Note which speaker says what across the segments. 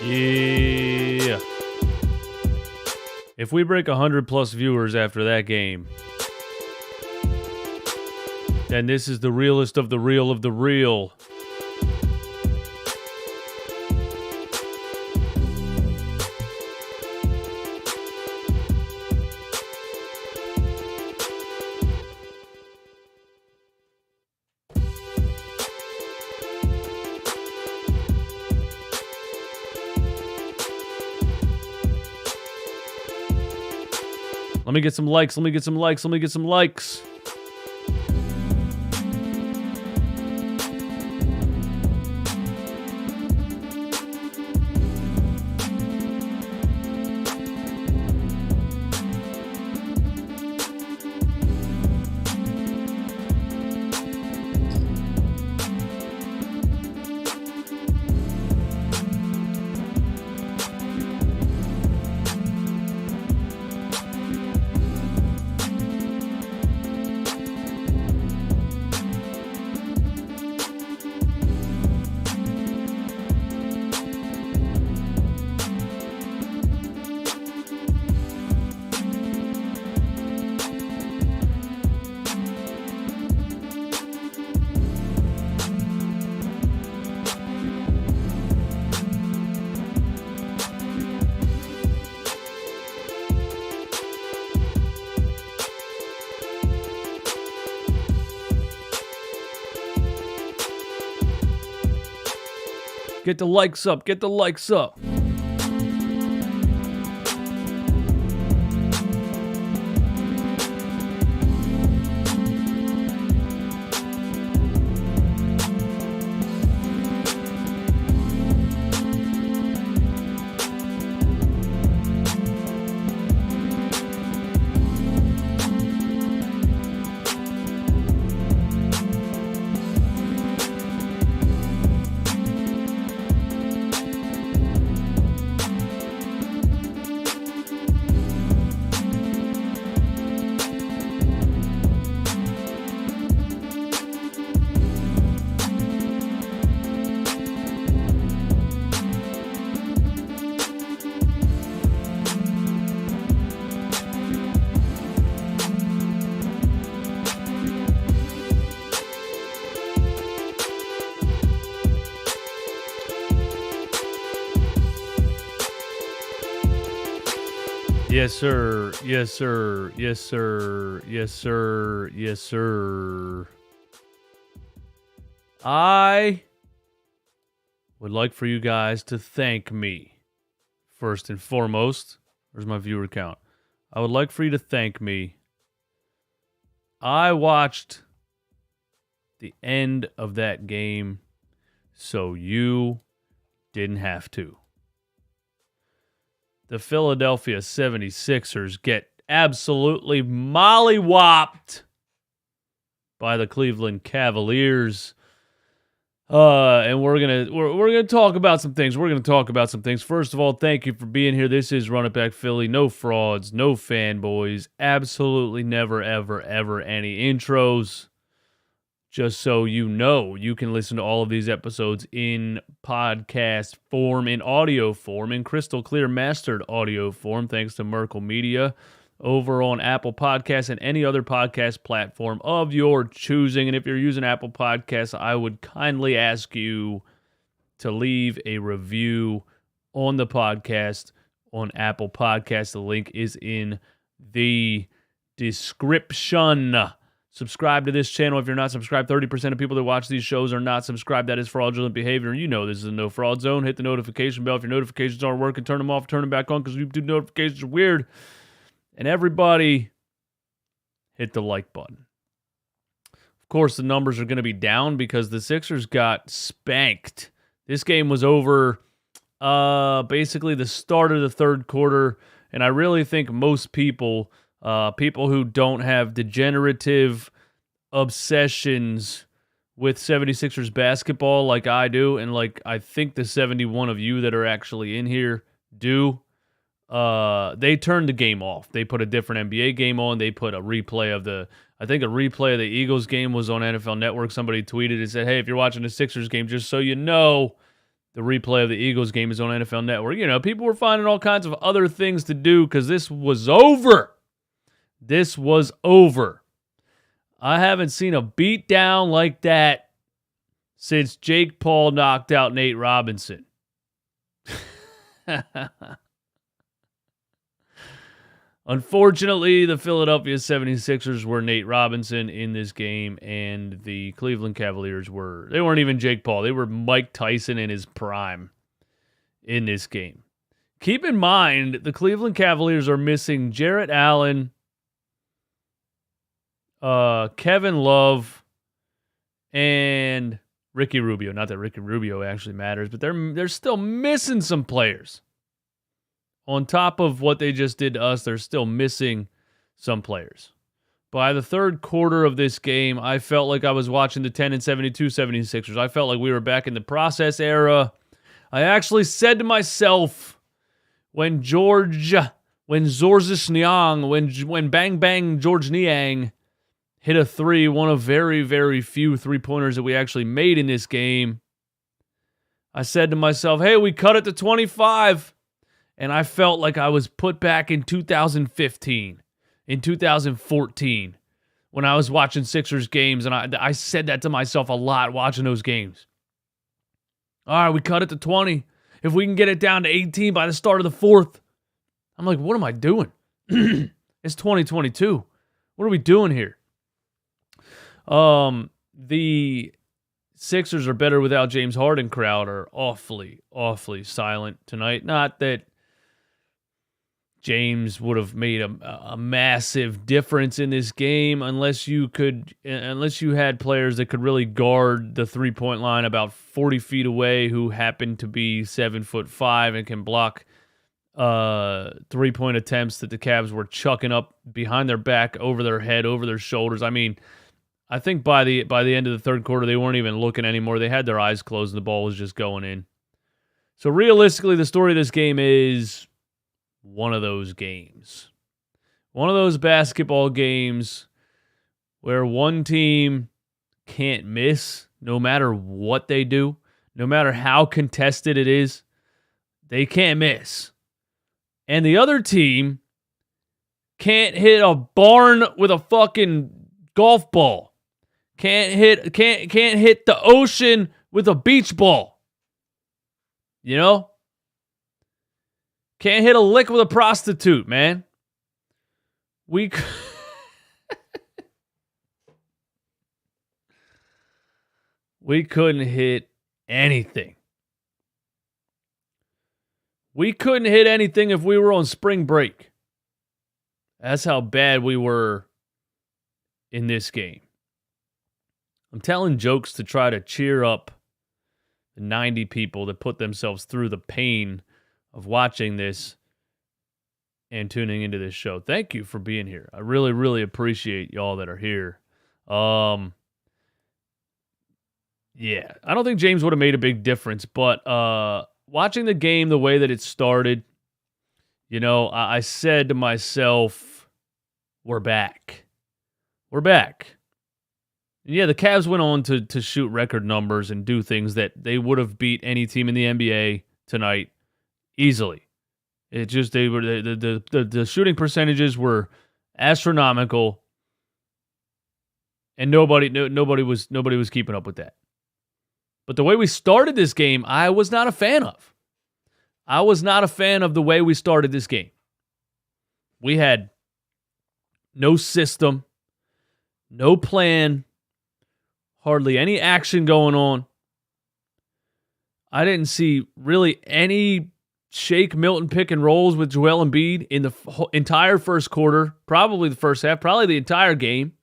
Speaker 1: Yeah. If we break 100 plus viewers after that game, then this is the realest of the real of the real. Let me get some likes. Let me get some likes. Let me get some likes. Get the likes up. Get the likes up. Yes, sir. Yes, sir. Yes, sir. Yes, sir. Yes, sir. I would like for you guys to thank me. First and foremost, where's my viewer count? I would like for you to thank me. I watched the end of that game so you didn't have to. The Philadelphia 76ers get absolutely mollywopped by the Cleveland Cavaliers. And we're gonna talk about some things. First of all, thank you for being here. This is Run It Back Philly. No frauds, no fanboys. Absolutely never, ever, ever any intros. Just so you know, you can listen to all of these episodes in podcast form, in audio form, in crystal clear mastered audio form, thanks to Merkle Media, over on Apple Podcasts and any other podcast platform of your choosing. And if you're using Apple Podcasts, I would kindly ask you to leave a review on the podcast on Apple Podcasts. The link is in the description. Subscribe to this channel if you're not subscribed. 30% of people that watch these shows are not subscribed. That is fraudulent behavior. You know this is a no fraud zone. Hit the notification bell. If your notifications aren't working, turn them off, turn them back on, because YouTube notifications are weird. And everybody, hit the like button. Of course, the numbers are going to be down because the Sixers got spanked. This game was over basically the start of the third quarter, and I really think most people... people who don't have degenerative obsessions with 76ers basketball like I do, and like I think the 71 of you that are actually in here do, they turned the game off. They put a different NBA game on. They put a replay of the Eagles game was on NFL Network. Somebody tweeted and said, hey, if you're watching the Sixers game, just so you know, The replay of the Eagles game is on NFL Network. You know, people were finding all kinds of other things to do because this was over. This was over. I haven't seen a beatdown like that since Jake Paul knocked out Nate Robinson. Unfortunately, the Philadelphia 76ers were Nate Robinson in this game, and the Cleveland Cavaliers they weren't even Jake Paul. They were Mike Tyson in his prime in this game. Keep in mind, the Cleveland Cavaliers are missing Jarrett Allen, Kevin Love, and Ricky Rubio. Not that Ricky Rubio actually matters, but they're still missing some players. On top of what they just did to us, they're still missing some players. By the third quarter of this game, I felt like I was watching the 10-72 76ers. I felt like we were back in the process era. I actually said to myself, when Zorzis Niang, when Bang Bang George Niang hit a three, one of very, very few three-pointers that we actually made in this game, I said to myself, hey, we cut it to 25. And I felt like I was put back in 2015, in 2014, when I was watching Sixers games. And I said that to myself a lot watching those games. All right, we cut it to 20. If we can get it down to 18 by the start of the fourth. I'm like, what am I doing? It's 2022. What are we doing here? The Sixers are better without James Harden crowd are awfully, awfully silent tonight. Not that James would have made a massive difference in this game unless you had players that could really guard the three-point line about 40 feet away who happen to be 7'5" and can block three-point attempts that the Cavs were chucking up behind their back, over their head, over their shoulders. I mean, I think by the end of the third quarter, they weren't even looking anymore. They had their eyes closed and the ball was just going in. So realistically, the story of this game is one of those games. One of those basketball games where one team can't miss no matter what they do, no matter how contested it is. They can't miss. And the other team can't hit a barn with a fucking golf ball. Can't hit the ocean with a beach ball. You know? Can't hit a lick with a prostitute, man. We couldn't hit anything. We couldn't hit anything if we were on spring break. That's how bad we were in this game. I'm telling jokes to try to cheer up the 90 people that put themselves through the pain of watching this and tuning into this show. Thank you for being here. I really, really appreciate y'all that are here. Yeah, I don't think James would have made a big difference, but watching the game the way that it started, you know, I said to myself, we're back. We're back. And yeah, the Cavs went on to shoot record numbers and do things that they would have beat any team in the NBA tonight easily. It just the shooting percentages were astronomical, and nobody was keeping up with that. But the way we started this game, I was not a fan of. I was not a fan of the way we started this game. We had no system, no plan, hardly any action going on. I didn't see really any Shake Milton pick and rolls with Joel Embiid in the entire first quarter, probably the first half, probably the entire game.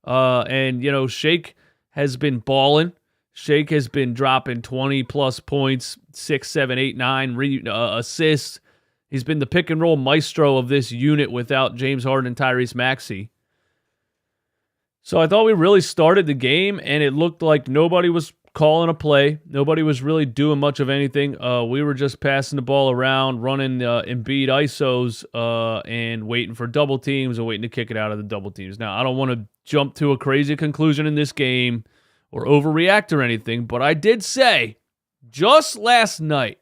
Speaker 1: And, you know, Shake has been balling. Shake has been dropping 20-plus points, 6, 7, 8, 9 assists. He's been the pick and roll maestro of this unit without James Harden and Tyrese Maxey. So I thought we really started the game, and it looked like nobody was calling a play. Nobody was really doing much of anything. We were just passing the ball around, running Embiid ISOs, and waiting for double teams and waiting to kick it out of the double teams. Now, I don't want to jump to a crazy conclusion in this game or overreact or anything, but I did say just last night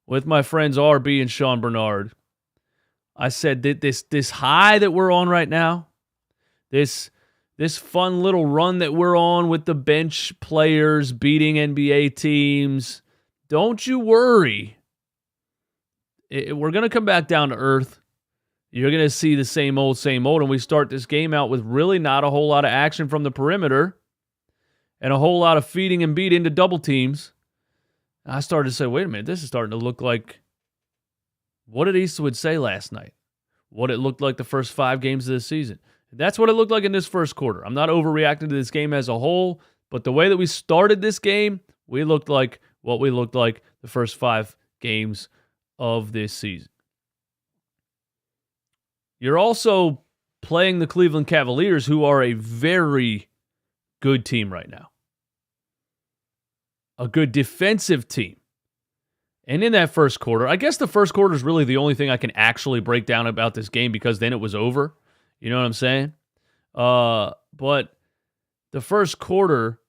Speaker 1: with my friends RB and Sean Bernard, I said that this high that we're on right now, this fun little run that we're on with the bench players beating NBA teams, don't you worry. We're going to come back down to earth. You're going to see the same old, and we start this game out with really not a whole lot of action from the perimeter and a whole lot of feeding Embiid into double teams. I started to say, wait a minute, this is starting to look like, what did Eastwood say last night? What it looked like the first 5 games of the season. That's what it looked like in this first quarter. I'm not overreacting to this game as a whole, but the way that we started this game, we looked like what we looked like the first 5 games of this season. You're also playing the Cleveland Cavaliers, who are a very good team right now. A good defensive team. And in that first quarter, I guess the first quarter is really the only thing I can actually break down about this game because then it was over. You know what I'm saying? But the first quarter,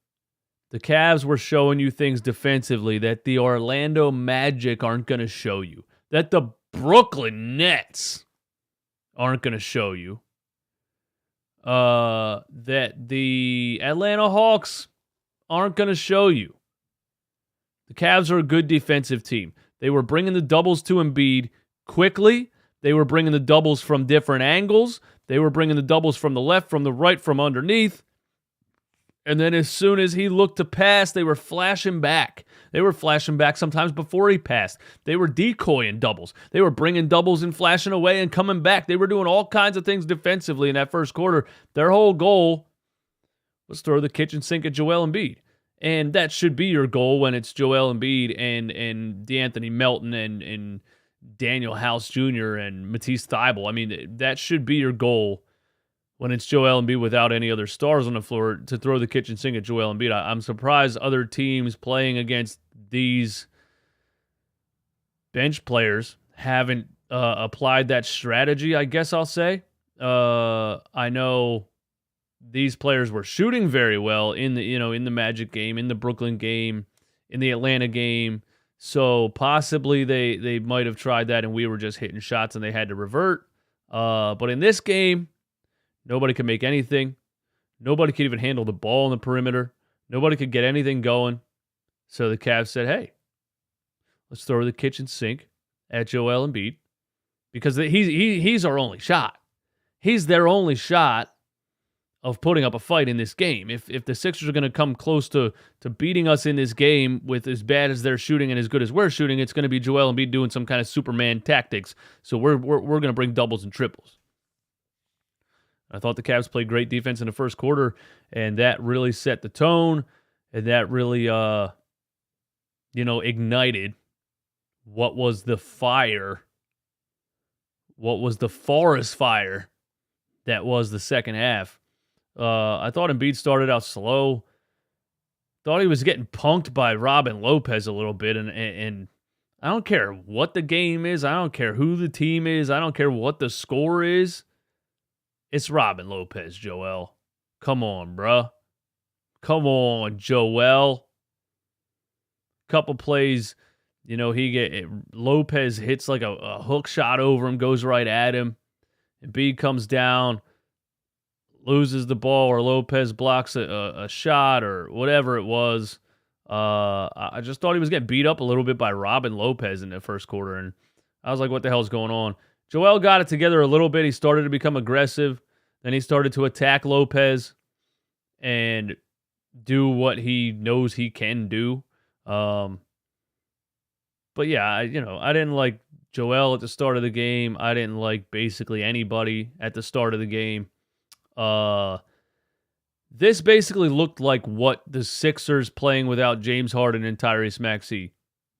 Speaker 1: the Cavs were showing you things defensively that the Orlando Magic aren't going to show you. That the Brooklyn Nets aren't going to show you. That the Atlanta Hawks aren't going to show you. The Cavs are a good defensive team. They were bringing the doubles to Embiid quickly. They were bringing the doubles from different angles. They were bringing the doubles from the left, from the right, from underneath. And then as soon as he looked to pass, they were flashing back. They were flashing back sometimes before he passed. They were decoying doubles. They were bringing doubles and flashing away and coming back. They were doing all kinds of things defensively in that first quarter. Their whole goal was throw the kitchen sink at Joel Embiid. And that should be your goal when it's Joel Embiid and D'Anthony Melton and Daniel House Jr. and Matisse Thybulle. I mean, that should be your goal when it's Joel Embiid without any other stars on the floor to throw the kitchen sink at Joel Embiid. I'm surprised other teams playing against these bench players haven't applied that strategy, I guess I'll say. I know these players were shooting very well in the Magic game, in the Brooklyn game, in the Atlanta game. So possibly they might have tried that and we were just hitting shots and they had to revert. But in this game, nobody could make anything. Nobody could even handle the ball on the perimeter. Nobody could get anything going. So the Cavs said, hey, let's throw the kitchen sink at Joel Embiid because he's our only shot. He's their only shot of putting up a fight in this game. If the Sixers are going to come close to beating us in this game with as bad as they're shooting and as good as we're shooting, it's going to be Joel Embiid doing some kind of Superman tactics. So we're going to bring doubles and triples. I thought the Cavs played great defense in the first quarter, and that really set the tone, and that really, ignited what was the fire, what was the forest fire that was the second half. I thought Embiid started out slow. Thought he was getting punked by Robin Lopez a little bit, and I don't care what the game is. I don't care who the team is. I don't care what the score is. It's Robin Lopez, Joel. Come on, bruh. Come on, Joel. Couple plays, Lopez hits like a hook shot over him, goes right at him. Embiid comes down, loses the ball, or Lopez blocks a shot or whatever it was. I just thought he was getting beat up a little bit by Robin Lopez in the first quarter, and I was like, what the hell's going on? Joel got it together a little bit. He started to become aggressive. Then he started to attack Lopez and do what he knows he can do. But yeah, I didn't like Joel at the start of the game. I didn't like basically anybody at the start of the game. This basically looked like what the Sixers playing without James Harden and Tyrese Maxey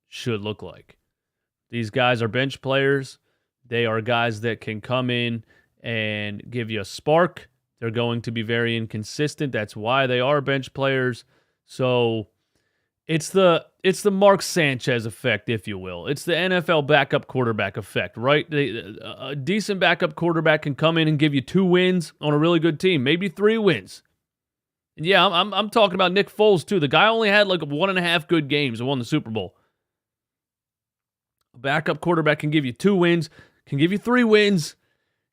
Speaker 1: should look like. These guys are bench players. They are guys that can come in and give you a spark. They're going to be very inconsistent. That's why they are bench players. So it's the Mark Sanchez effect, if you will. It's the NFL backup quarterback effect, right? A decent backup quarterback can come in and give you 2 wins on a really good team, maybe 3 wins. And yeah, I'm talking about Nick Foles too. The guy only had like 1.5 good games and won the Super Bowl. A backup quarterback can give you 2 wins, can give you 3 wins.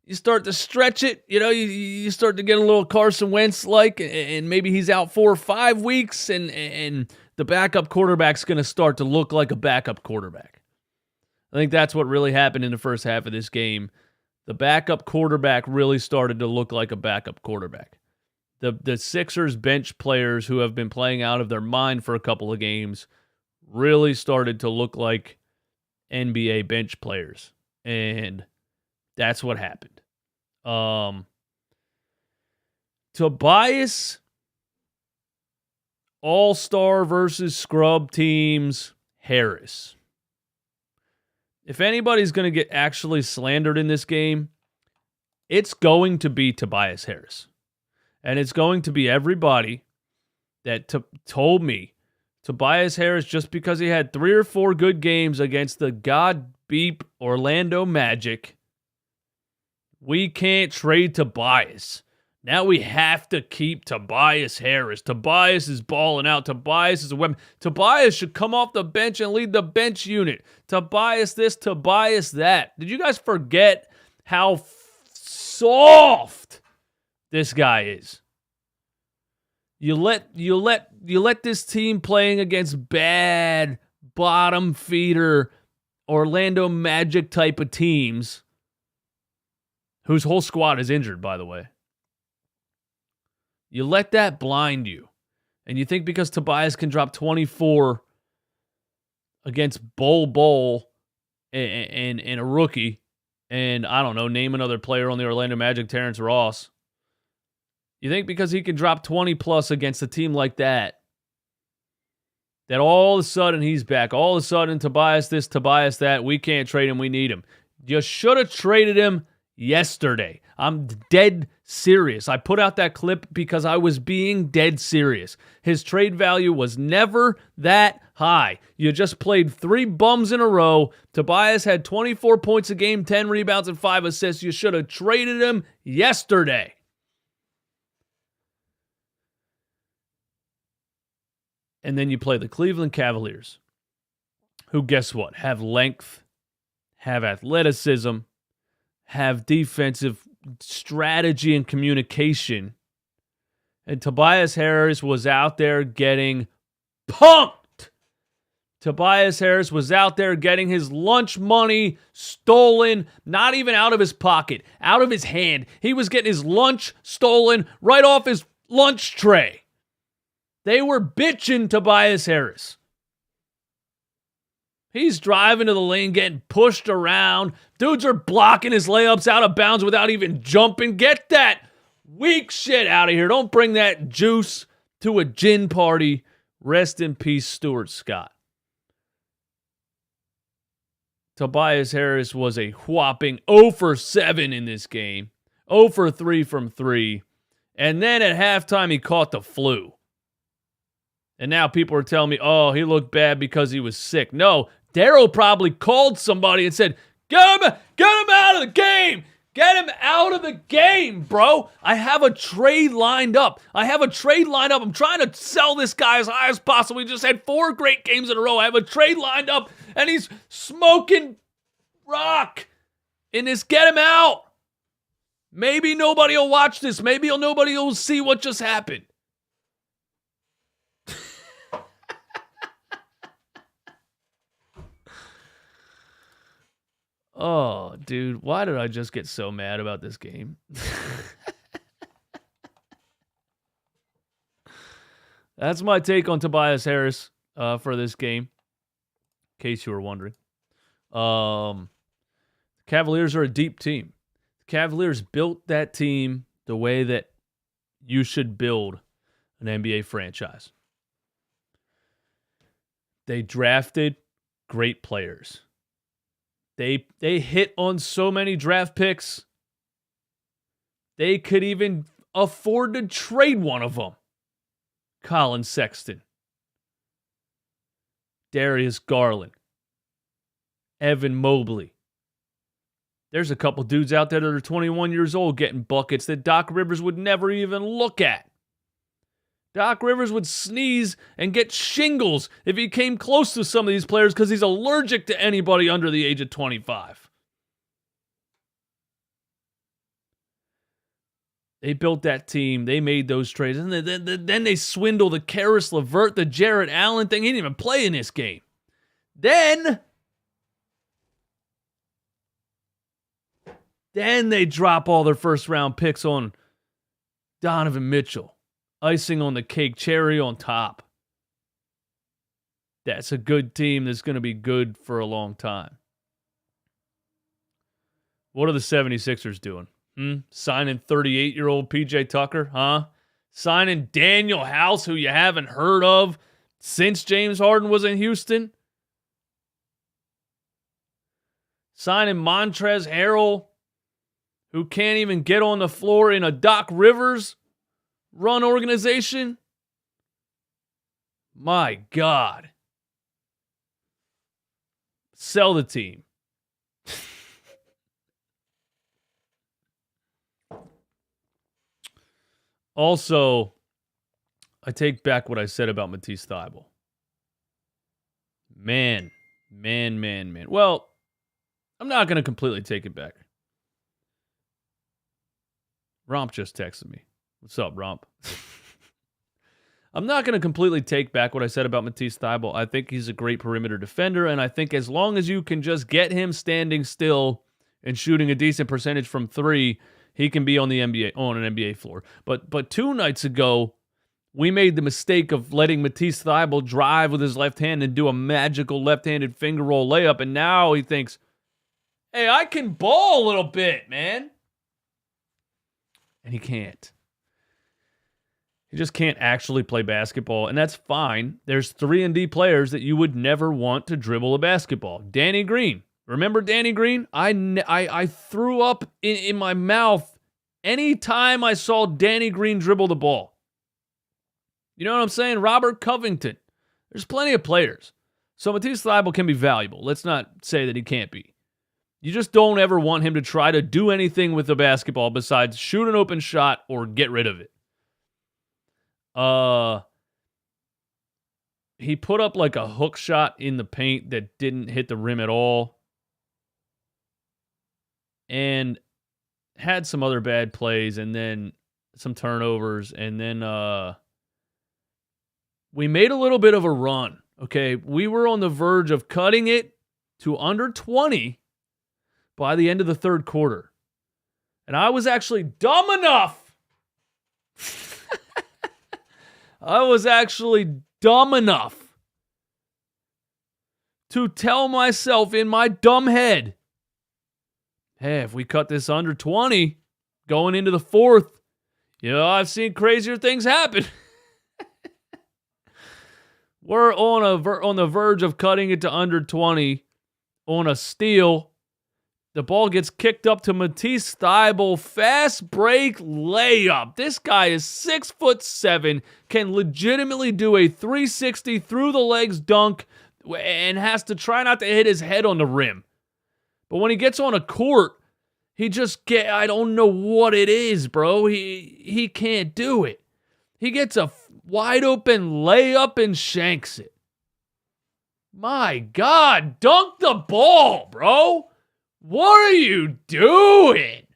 Speaker 1: You start to stretch it, you start to get a little Carson Wentz-like, and maybe he's out 4 or 5 weeks, and the backup quarterback's going to start to look like a backup quarterback. I think that's what really happened in the first half of this game. The backup quarterback really started to look like a backup quarterback. The Sixers bench players who have been playing out of their mind for a couple of games really started to look like NBA bench players, and that's what happened. Tobias, all-star versus scrub teams, Harris. If anybody's going to get actually slandered in this game, it's going to be Tobias Harris. And it's going to be everybody that told me Tobias Harris, just because he had 3 or 4 good games against the God beep Orlando Magic, we can't trade Tobias. Now we have to keep Tobias Harris. Tobias is balling out. Tobias is a weapon. Tobias should come off the bench and lead the bench unit. Tobias this, Tobias that. Did you guys forget how soft this guy is? You let this team playing against bad bottom feeder Orlando Magic type of teams, whose whole squad is injured, by the way. You let that blind you. And you think because Tobias can drop 24 against Bol and a rookie, and I don't know, name another player on the Orlando Magic, Terrence Ross. You think because he can drop 20 plus against a team like that all of a sudden he's back. All of a sudden Tobias this, Tobias that, we can't trade him, we need him. You should have traded him yesterday. I'm dead serious. I put out that clip because I was being dead serious. His trade value was never that high. You just played 3 bums in a row. Tobias had 24 points a game, 10 rebounds, and 5 assists. You should have traded him yesterday. And then you play the Cleveland Cavaliers, who, guess what, have length, have athleticism, have defensive strategy and communication. And Tobias Harris was out there getting pumped. Tobias Harris was out there getting his lunch money stolen, not even out of his pocket, out of his hand. He was getting his lunch stolen right off his lunch tray. They were bitching Tobias Harris. He's driving to the lane, getting pushed around. Dudes are blocking his layups out of bounds without even jumping. Get that weak shit out of here. Don't bring that juice to a gin party. Rest in peace, Stuart Scott. Tobias Harris was a whopping 0 for 7 in this game. 0 for 3 from 3. And then at halftime, he caught the flu. And now people are telling me, oh, he looked bad because he was sick. No, Daryl probably called somebody and said, get him out of the game. Get him out of the game, bro. I have a trade lined up. I'm trying to sell this guy as high as possible. He just had 4 great games in a row. I have a trade lined up, and he's smoking rock in this. Get him out. Maybe nobody will watch this. Maybe nobody will see what just happened. Oh, dude, why did I just get so mad about this game? That's my take on Tobias Harris for this game, in case you were wondering. The Cavaliers are a deep team. The Cavaliers built that team the way that you should build an NBA franchise. They drafted great players. They hit on so many draft picks, they could even afford to trade one of them. Colin Sexton, Darius Garland, Evan Mobley. There's a couple dudes out there that are 21 years old getting buckets that Doc Rivers would never even look at. Doc Rivers would sneeze and get shingles if he came close to some of these players because he's allergic to anybody under the age of 25. They built that team. They made those trades. And then they swindle the Karis LeVert, the Jarrett Allen thing. He didn't even play in this game. Then they drop all their first-round picks on Donovan Mitchell. Icing on the cake, cherry on top. That's a good team that's going to be good for a long time. What are the 76ers doing? Signing 38-year-old PJ Tucker, huh? Signing Daniel House, who you haven't heard of since James Harden was in Houston? Signing Montrezl Harrell, who can't even get on the floor in a Doc Rivers run organization? My God. Sell the team. Also, I take back what I said about Matisse Thybulle. Man. Well, I'm not going to completely take it back. Romp just texted me. What's up, Romp? I'm not going to completely take back what I said about Matisse Thybulle. I think he's a great perimeter defender, and I think as long as you can just get him standing still and shooting a decent percentage from three, he can be on an NBA floor. But 2 nights ago, we made the mistake of letting Matisse Thybulle drive with his left hand and do a magical left-handed finger roll layup, and now he thinks, hey, I can ball a little bit, man. And he can't. He just can't actually play basketball, and that's fine. There's 3-and-D players that you would never want to dribble a basketball. Danny Green. Remember Danny Green? I threw up in my mouth anytime I saw Danny Green dribble the ball. You know what I'm saying? Robert Covington. There's plenty of players. So Matisse Thybulle can be valuable. Let's not say that he can't be. You just don't ever want him to try to do anything with the basketball besides shoot an open shot or get rid of it. He put up like a hook shot in the paint that didn't hit the rim at all. And had some other bad plays and then some turnovers. And then we made a little bit of a run. Okay, we were on the verge of cutting it to under 20 by the end of the third quarter. And I was actually dumb enough. To tell myself in my dumb head, hey, if we cut this under 20 going into the fourth, I've seen crazier things happen. We're on the verge of cutting it to under 20 on a steal. The ball gets kicked up to Matisse Thybulle. Fast break layup. This guy is 6'7", can legitimately do a 360 through the legs dunk, and has to try not to hit his head on the rim. But when he gets on a court, I don't know what it is, bro. He can't do it. He gets a wide open layup and shanks it. My God, dunk the ball, bro. What are you doing?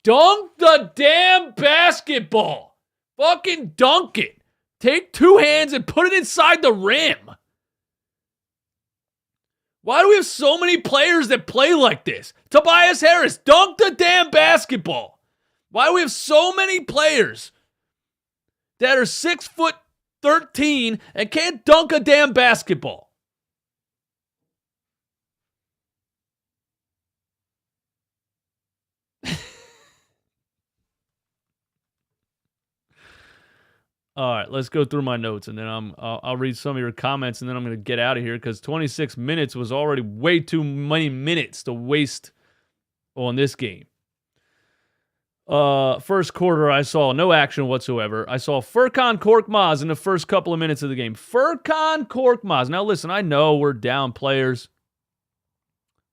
Speaker 1: Dunk the damn basketball. Fucking dunk it. Take 2 hands and put it inside the rim. Why do we have so many players that play like this? Tobias Harris, dunk the damn basketball. Why do we have so many players that are 6'13" and can't dunk a damn basketball? All right, let's go through my notes, and then I'll read some of your comments, and then I'm going to get out of here because 26 minutes was already way too many minutes to waste on this game. First quarter, I saw no action whatsoever. I saw Furkan Korkmaz in the first couple of minutes of the game. Furkan Korkmaz. Now, listen, I know we're down players,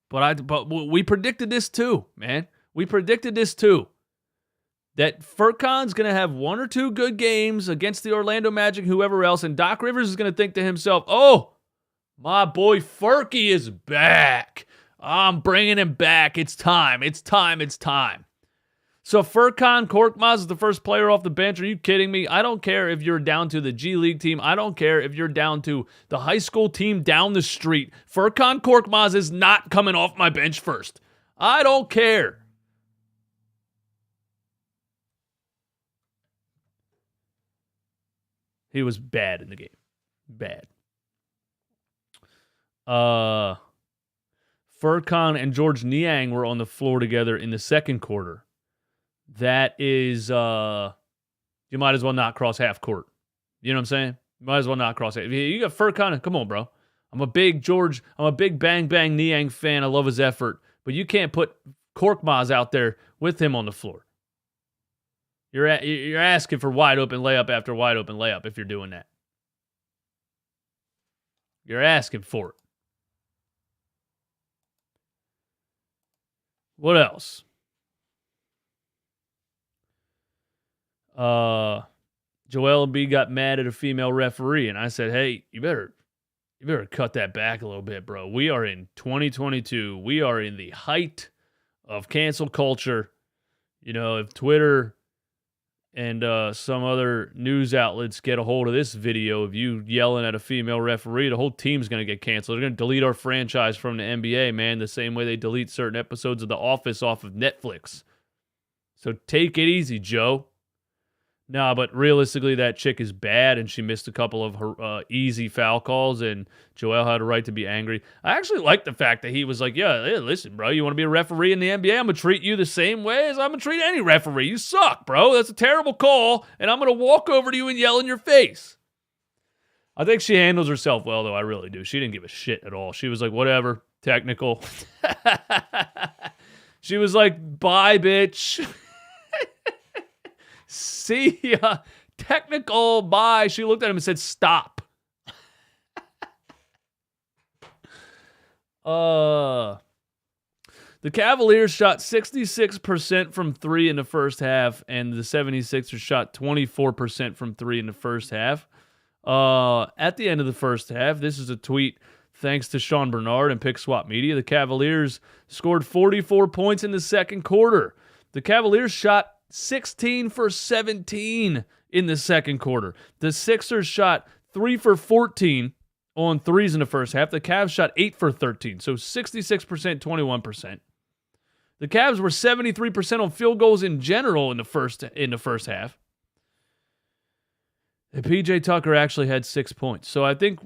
Speaker 1: but we predicted this too, man. We predicted this too. that Furkan's going to have one or two good games against the Orlando Magic, whoever else, and Doc Rivers is going to think to himself, oh, my boy Furky is back. I'm bringing him back. It's time. It's time. It's time. So Furkan Korkmaz is the first player off the bench. Are you kidding me? I don't care if you're down to the G League team. I don't care if you're down to the high school team down the street. Furkan Korkmaz is not coming off my bench first. I don't care. He was bad in the game. Bad. Furkan and George Niang were on the floor together in the second quarter. That is, you might as well not cross half court. You know what I'm saying? You might as well not cross half. You got Furkan, come on, bro. I'm a big Bang Bang Niang fan. I love his effort. But you can't put Korkmaz out there with him on the floor. You're asking for wide open layup after wide open layup if you're doing that. You're asking for it. What else? Joel Embiid got mad at a female referee, and I said, hey, you better cut that back a little bit, bro. We are in 2022. We are in the height of cancel culture. You know, if Twitter and some other news outlets get a hold of this video of you yelling at a female referee, the whole team's going to get canceled. They're going to delete our franchise from the NBA, man, the same way they delete certain episodes of The Office off of Netflix. So take it easy, Joe. No, but realistically, that chick is bad, and she missed a couple of her easy foul calls, and Joel had a right to be angry. I actually like the fact that he was like, yeah, hey, listen, bro, you want to be a referee in the NBA? I'm going to treat you the same way as I'm going to treat any referee. You suck, bro. That's a terrible call, and I'm going to walk over to you and yell in your face. I think she handles herself well, though. I really do. She didn't give a shit at all. She was like, whatever, technical. She was like, bye, bitch. See ya. Technical, bye. She looked at him and said, stop. The Cavaliers shot 66% from three in the first half, and the 76ers shot 24% from three in the first half. At the end of the first half, this is a tweet thanks to Sean Bernard and Pick Swap Media. The Cavaliers scored 44 points in the second quarter. The Cavaliers shot 16 for 17 in the second quarter. The Sixers shot 3 for 14 on threes in the first half. The Cavs shot 8 for 13, so 66%, 21%. The Cavs were 73% on field goals in general in the first half. And PJ Tucker actually had 6 points. So I think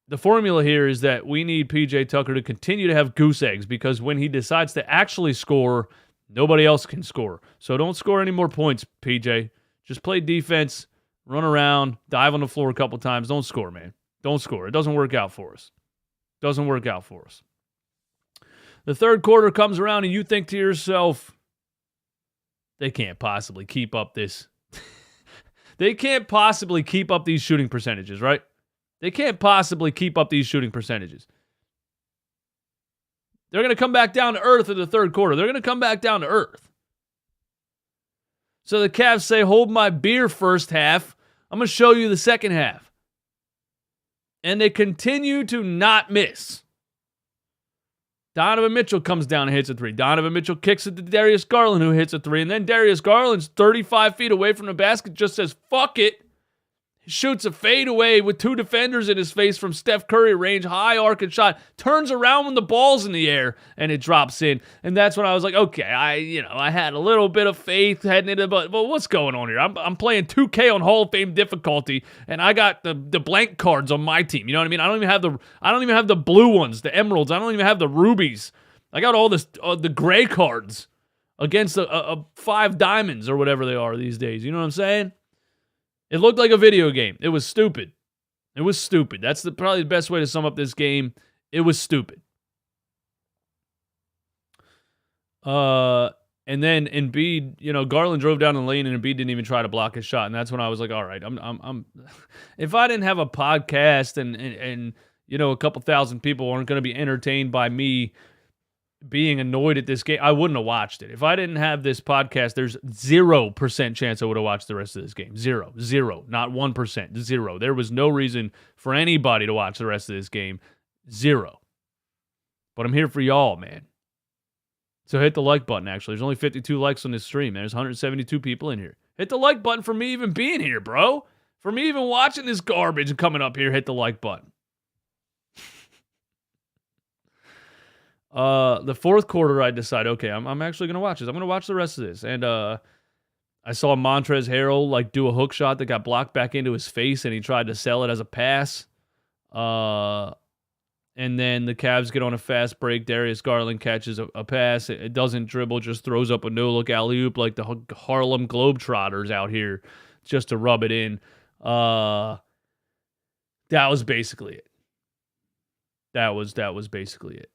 Speaker 1: the formula here is that we need PJ Tucker to continue to have goose eggs, because when he decides to actually score, nobody else can score. So don't score any more points, PJ. Just play defense, run around, dive on the floor a couple times. Don't score, man. Don't score. It doesn't work out for us. Doesn't work out for us. The third quarter comes around and you think to yourself, they can't possibly keep up this. They can't possibly keep up these shooting percentages, right? They can't possibly keep up these shooting percentages. They're going to come back down to earth in the third quarter. They're going to come back down to earth. So the Cavs say, hold my beer first half. I'm going to show you the second half. And they continue to not miss. Donovan Mitchell comes down and hits a three. Donovan Mitchell kicks it to Darius Garland, who hits a three. And then Darius Garland's 35 feet away from the basket, just says, fuck it. Shoots a fadeaway with two defenders in his face from Steph Curry range, high arcing shot, turns around when the ball's in the air, and it drops in. And that's when I was like, okay, I had a little bit of faith heading into, but what's going on here? I'm playing 2K on Hall of Fame difficulty, and I got the blank cards on my team. You know what I mean? I don't even have the blue ones, the emeralds. I don't even have the rubies. I got all this the gray cards against a 5 diamonds or whatever they are these days. You know what I'm saying? It looked like a video game. It was stupid. It was stupid. That's probably the best way to sum up this game. It was stupid. And then Embiid, Garland drove down the lane and Embiid didn't even try to block his shot. And that's when I was like, all right, I'm if I didn't have a podcast and a couple thousand people aren't going to be entertained by me being annoyed at this game, I wouldn't have watched it. If I didn't have this podcast, there's 0% chance I would have watched the rest of this game. Zero. Not 1%. Zero. There was no reason for anybody to watch the rest of this game. Zero. But I'm here for y'all, man. So hit the like button, actually. There's only 52 likes on this stream, man. There's 172 people in here. Hit the like button for me even being here, bro. For me even watching this garbage and coming up here, hit the like button. The fourth quarter, I decided, okay, I'm actually going to watch this. I'm going to watch the rest of this. And I saw Montrezl Harrell like do a hook shot that got blocked back into his face, and he tried to sell it as a pass. And then the Cavs get on a fast break. Darius Garland catches a pass. It doesn't dribble, just throws up a no-look alley-oop like the Harlem Globetrotters out here just to rub it in. That was basically it. That was basically it.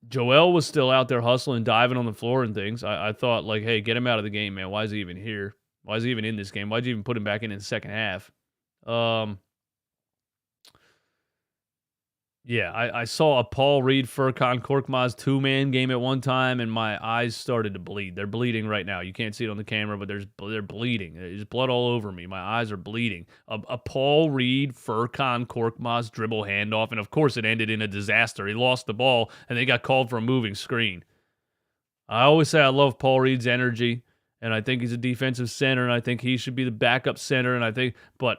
Speaker 1: Joel was still out there hustling, diving on the floor and things. I thought, like, hey, get him out of the game, man. Why is he even here? Why is he even in this game? Why'd you even put him back in the second half? Yeah, I saw a Paul Reed, Furkan Korkmaz two-man game at one time, and my eyes started to bleed. They're bleeding right now. You can't see it on the camera, but they're bleeding. There's blood all over me. My eyes are bleeding. A Paul Reed, Furkan Korkmaz dribble handoff, and of course it ended in a disaster. He lost the ball, and they got called for a moving screen. I always say I love Paul Reed's energy, and I think he's a defensive center, and I think he should be the backup center, but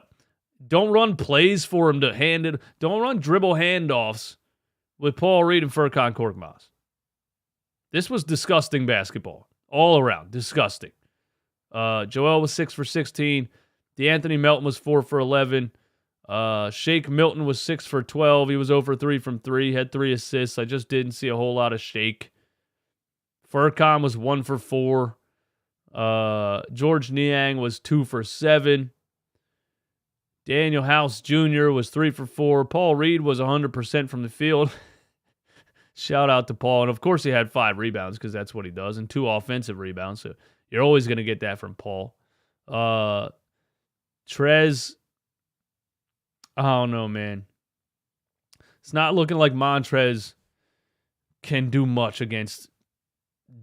Speaker 1: don't run plays for him to hand it. Don't run dribble handoffs with Paul Reed and Furkan Korkmaz. This was disgusting basketball. All around. Disgusting. Joel was 6 for 16. DeAnthony Melton was 4 for 11. Shake Milton was 6 for 12. He was 0 for 3 from 3. Had 3 assists. I just didn't see a whole lot of Shake. Furkan was 1 for 4. George Niang was 2 for 7. Daniel House Jr. was 3 for 4. Paul Reed was 100% from the field. Shout out to Paul. And, of course, he had 5 rebounds because that's what he does, and 2 offensive rebounds. So you're always going to get that from Paul. Trez, I don't know, man. It's not looking like Montrez can do much against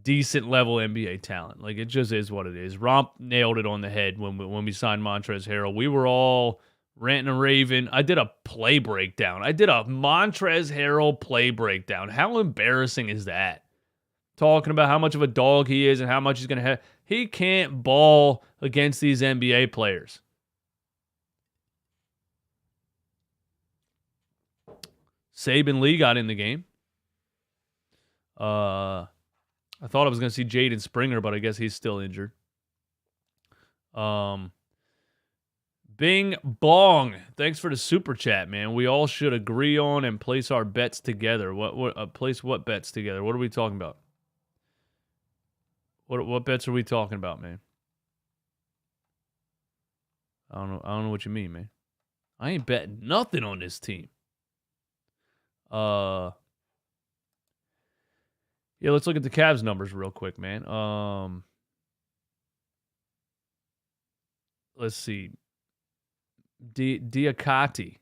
Speaker 1: decent-level NBA talent. Like, it just is what it is. Romp nailed it on the head when we signed Montrezl Harrell. We were all ranting and raving. I did a play breakdown. I did a Montrezl Harrell play breakdown. How embarrassing is that? Talking about how much of a dog he is and how much he's going to have. He can't ball against these NBA players. Saban Lee got in the game. I thought I was going to see Jaden Springer, but I guess he's still injured. Bing Bong, thanks for the super chat, man. We all should agree on and place our bets together. Place what bets together? What are we talking about? What bets are we talking about, man? I don't know what you mean, man. I ain't betting nothing on this team. Yeah, let's look at the Cavs numbers real quick, man. Let's see. Diakate.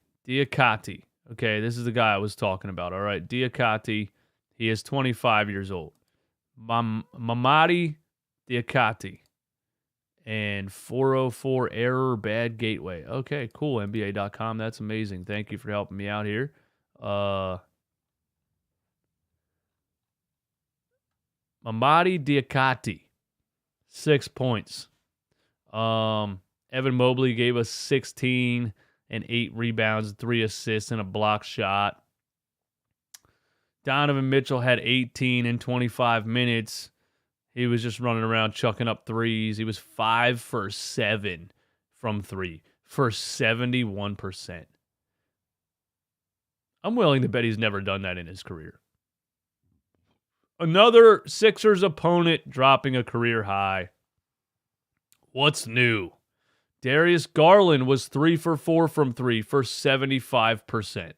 Speaker 1: Okay, this is the guy I was talking about. All right, Diakate. He is 25 years old. Mamadi Diakate. And 404 error, bad gateway. Okay, cool, NBA.com. That's amazing. Thank you for helping me out here. Mamadi Diakate, 6 points. Evan Mobley gave us 16 and 8 rebounds, 3 assists, and a block shot. Donovan Mitchell had 18 in 25 minutes. He was just running around chucking up threes. He was 5 for 7 from 3 for 71%. I'm willing to bet he's never done that in his career. Another Sixers opponent dropping a career high. What's new? Darius Garland was 3 for 4 from 3 for 75%.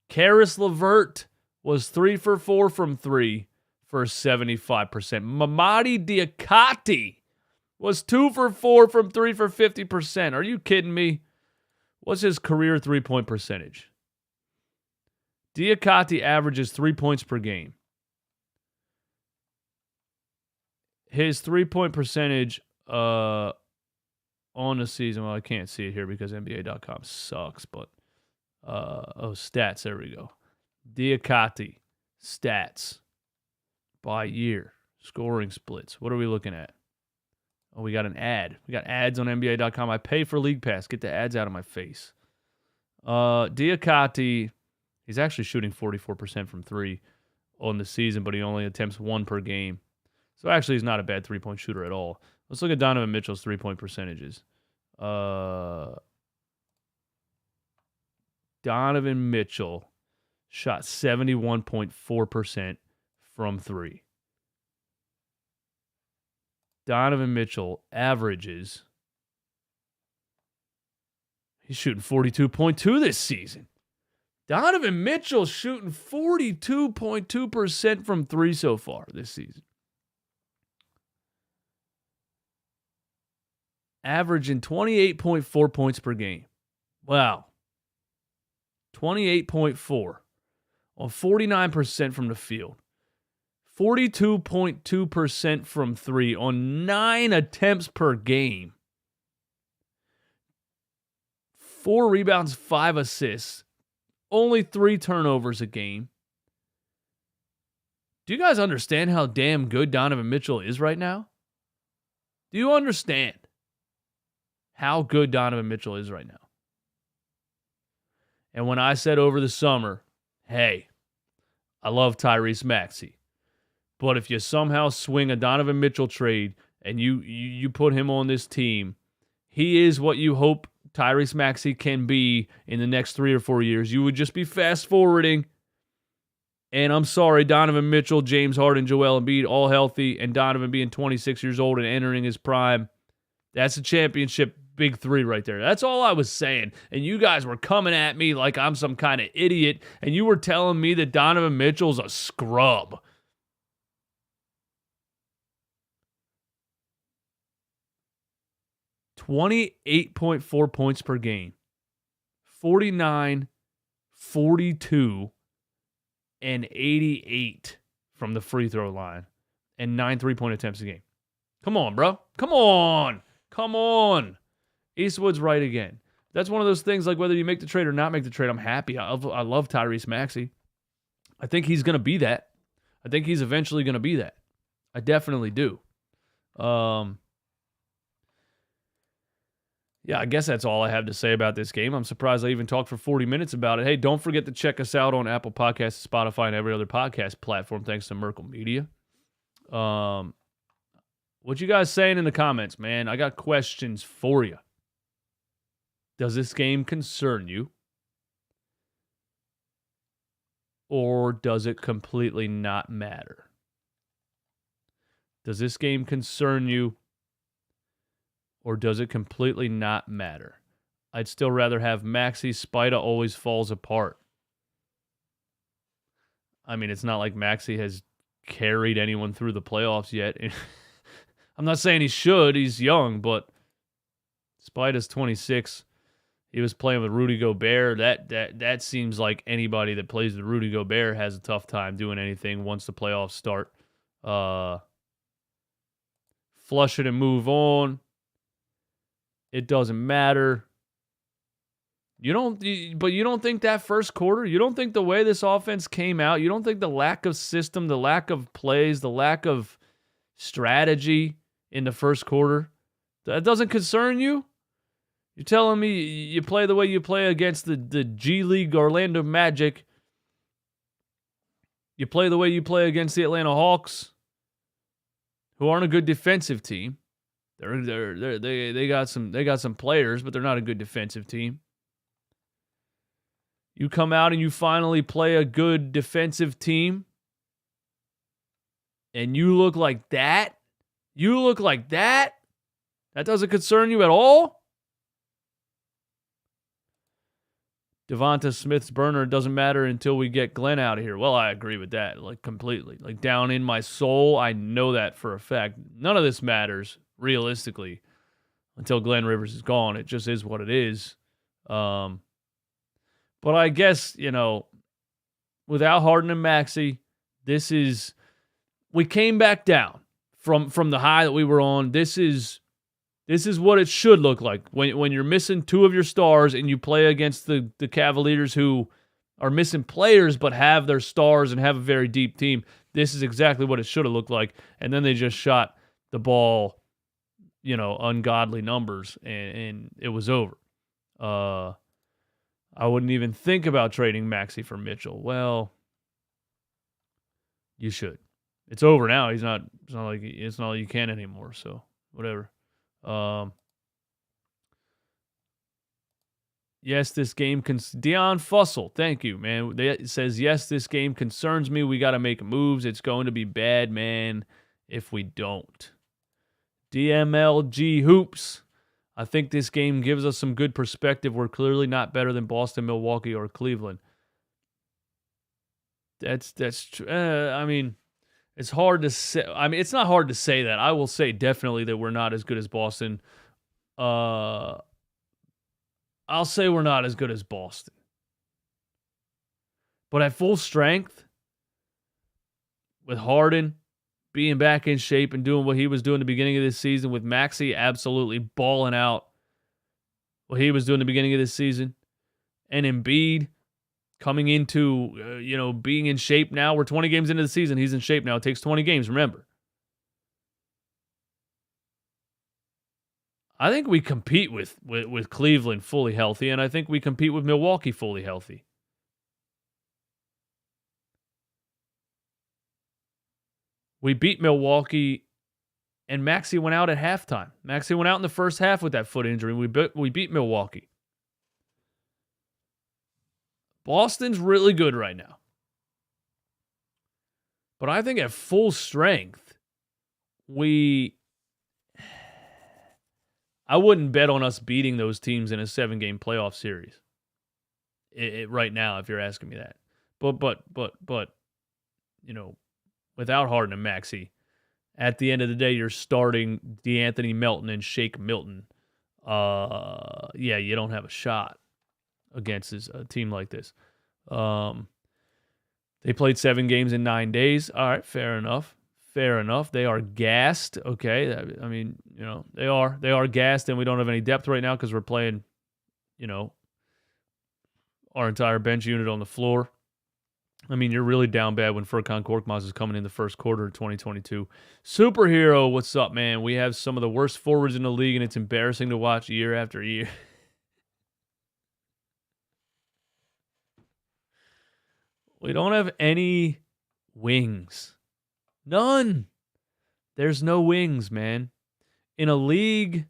Speaker 1: Karis LeVert was 3 for 4 from 3 for 75%. Mamadi Diakate was 2 for 4 from 3 for 50%. Are you kidding me? What's his career three-point percentage? Diakate averages 3 points per game. His 3-point percentage on the season, well, I can't see it here because NBA.com sucks, but stats, there we go. Diakate stats by year, scoring splits. What are we looking at? Oh, we got an ad. We got ads on NBA.com. I pay for League Pass. Get the ads out of my face. Diakate, he's actually shooting 44% from 3 on the season, but he only attempts 1 per game. So actually, he's not a bad 3-point shooter at all. Let's look at Donovan Mitchell's 3-point percentages. Donovan Mitchell shot 71.4% from 3. Donovan Mitchell averages, he's shooting 42.2 this season. Donovan Mitchell shooting 42.2% from 3 so far this season. Averaging 28.4 points per game. Wow. 28.4 on 49% from the field. 42.2% from 3 on 9 attempts per game. 4 rebounds, 5 assists. Only 3 turnovers a game. Do you guys understand how damn good Donovan Mitchell is right now? Do you understand how good Donovan Mitchell is right now? And when I said over the summer, hey, I love Tyrese Maxey, but if you somehow swing a Donovan Mitchell trade and you put him on this team, he is what you hope Tyrese Maxey can be in the next 3 or 4 years. You would just be fast forwarding. And I'm sorry, Donovan Mitchell, James Harden, Joel Embiid, all healthy, and Donovan being 26 years old and entering his prime. That's a championship big 3 right there. That's all I was saying. And you guys were coming at me like I'm some kind of idiot, and you were telling me that Donovan Mitchell's a scrub. .4 points per game. 49, 42, and 88 from the free throw line. And 9 3-point attempts a game. Come on, bro. Come on. Come on. Eastwood's right again. That's one of those things, like whether you make the trade or not make the trade, I'm happy. I love Tyrese Maxey. I think he's going to be that. I think he's eventually going to be that. I definitely do. Yeah, I guess that's all I have to say about this game. I'm surprised I even talked for 40 minutes about it. Hey, don't forget to check us out on Apple Podcasts, Spotify, and every other podcast platform, thanks to Merkle Media. What you guys saying in the comments, man? I got questions for you. Does this game concern you? Or does it completely not matter? Does this game concern you? Or does it completely not matter? I'd still rather have Maxey. Spida always falls apart. I mean, it's not like Maxey has carried anyone through the playoffs yet. I'm not saying he should. He's young, but Spida's 26. He was playing with Rudy Gobert. That seems like anybody that plays with Rudy Gobert has a tough time doing anything once the playoffs start. Flush it and move on. It doesn't matter. You don't think that first quarter, you don't think the way this offense came out, you don't think the lack of system, the lack of plays, the lack of strategy in the first quarter, that doesn't concern you? You're telling me you play the way you play against the G League Orlando Magic. You play the way you play against the Atlanta Hawks, who aren't a good defensive team. They got some players, but they're not a good defensive team. You come out and you finally play a good defensive team, and you look like that. You look like that. That doesn't concern you at all. Devonta Smith's burner doesn't matter until we get Glenn out of here. Well, I agree with that, like completely. Like down in my soul, I know that for a fact. None of this matters realistically until Glenn Rivers is gone. It just is what it is. But I guess, without Harden and Maxey, we came back down from the high that we were on. This is what it should look like when you're missing two of your stars and you play against the Cavaliers who are missing players but have their stars and have a very deep team. This is exactly what it should have looked like. And then they just shot the ball, ungodly numbers, and it was over. I wouldn't even think about trading Maxey for Mitchell. Well, you should. It's over now. It's not like you can anymore. So whatever. Yes, this game Dion Fussell, thank you, man. It says, yes, this game concerns me. We got to make moves. It's going to be bad, man, if we don't. DMLG Hoops. I think this game gives us some good perspective. We're clearly not better than Boston, Milwaukee, or Cleveland. That's true. It's hard to say. It's not hard to say that. I will say definitely that we're not as good as Boston. I'll say we're not as good as Boston. But at full strength, with Harden being back in shape and doing what he was doing at the beginning of this season, with Maxey absolutely balling out what he was doing at the beginning of this season, and Embiid coming into, being in shape now. We're 20 games into the season. He's in shape now. It takes 20 games, remember. I think we compete with Cleveland fully healthy, and I think we compete with Milwaukee fully healthy. We beat Milwaukee, and Maxey went out at halftime. Maxey went out in the first half with that foot injury. We beat Milwaukee. Boston's really good right now. But I think at full strength, I wouldn't bet on us beating those teams in a 7-game playoff series. Right now, if you're asking me that. But without Harden and Maxey, at the end of the day, you're starting DeAnthony Melton and Shake Milton. You don't have a shot against a team like this. They played 7 games in 9 days. All right, fair enough. They are gassed. Okay, they are gassed, and we don't have any depth right now because we're playing, our entire bench unit on the floor. You're really down bad when Furkan Korkmaz is coming in the first quarter of 2022. Superhero, what's up, man? We have some of the worst forwards in the league, and it's embarrassing to watch year after year. We don't have any wings. None. There's no wings, man. In a league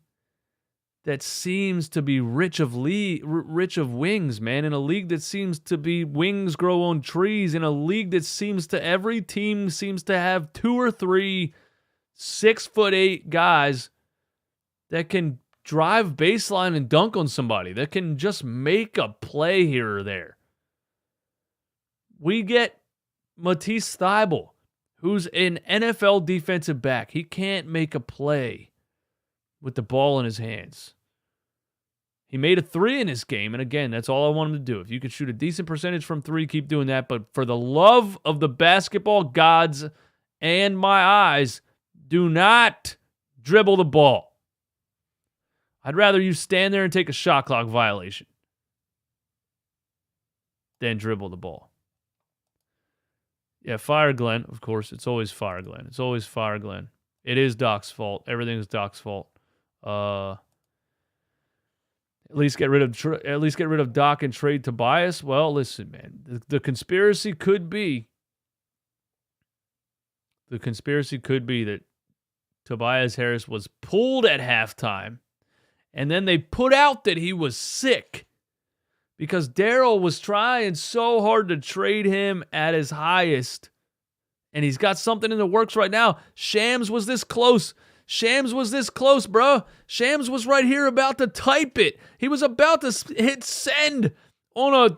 Speaker 1: that seems to be rich of wings, man. In a league that seems to be wings grow on trees. In a league that every team seems to have 2 or 3 6'8" guys that can drive baseline and dunk on somebody, that can just make a play here or there. We get Matisse Thybulle, who's an NFL defensive back. He can't make a play with the ball in his hands. He made a 3 in this game, and again, that's all I want him to do. If you could shoot a decent percentage from 3, keep doing that. But for the love of the basketball gods and my eyes, do not dribble the ball. I'd rather you stand there and take a shot clock violation than dribble the ball. Yeah, fire Glenn, of course. It's always fire Glenn. It is Doc's fault. Everything is Doc's fault. At least get rid of Doc and trade Tobias. Well, listen, man. The conspiracy could be that Tobias Harris was pulled at halftime, and then they put out that he was sick because Daryl was trying so hard to trade him at his highest, and he's got something in the works right now. Shams was this close, bro. Shams was right here about to type it. He was about to hit send on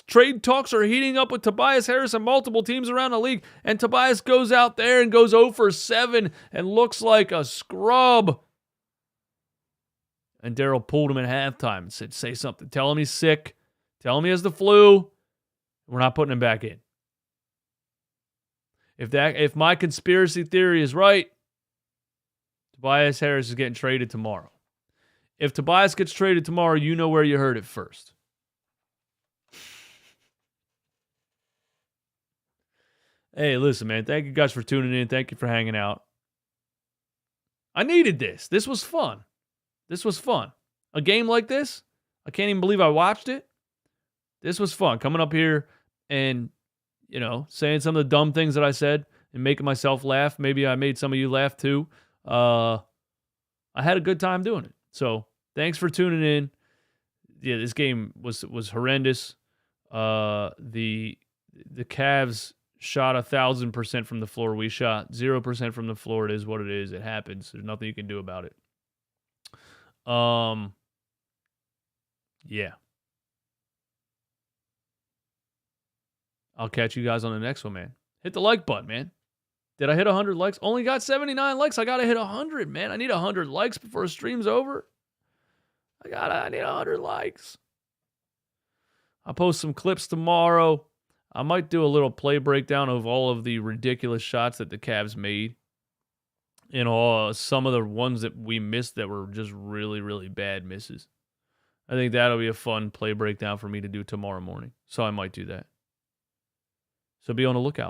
Speaker 1: trade talks are heating up with Tobias Harris and multiple teams around the league, and Tobias goes out there and goes 0 for 7 and looks like a scrub. And Daryl pulled him at halftime and said, say something. Tell him he's sick. Tell him he has the flu. We're not putting him back in. If my conspiracy theory is right, Tobias Harris is getting traded tomorrow. If Tobias gets traded tomorrow, you know where you heard it first. Hey, listen, man. Thank you guys for tuning in. Thank you for hanging out. I needed this. This was fun. A game like this, I can't even believe I watched it. This was fun. Coming up here and, saying some of the dumb things that I said and making myself laugh. Maybe I made some of you laugh too. I had a good time doing it. So thanks for tuning in. Yeah, this game was horrendous. The Cavs shot 1,000% from the floor. We shot 0% from the floor. It is what it is. It happens. There's nothing you can do about it. Yeah. I'll catch you guys on the next one, man. Hit the like button, man. Did I hit 100 likes? Only got 79 likes. I got to hit 100, man. I need 100 likes before the stream's over. I need 100 likes. I'll post some clips tomorrow. I might do a little play breakdown of all of the ridiculous shots that the Cavs made. Some of the ones that we missed that were just really, really bad misses. I think that'll be a fun play breakdown for me to do tomorrow morning. So I might do that. So be on the lookout, man.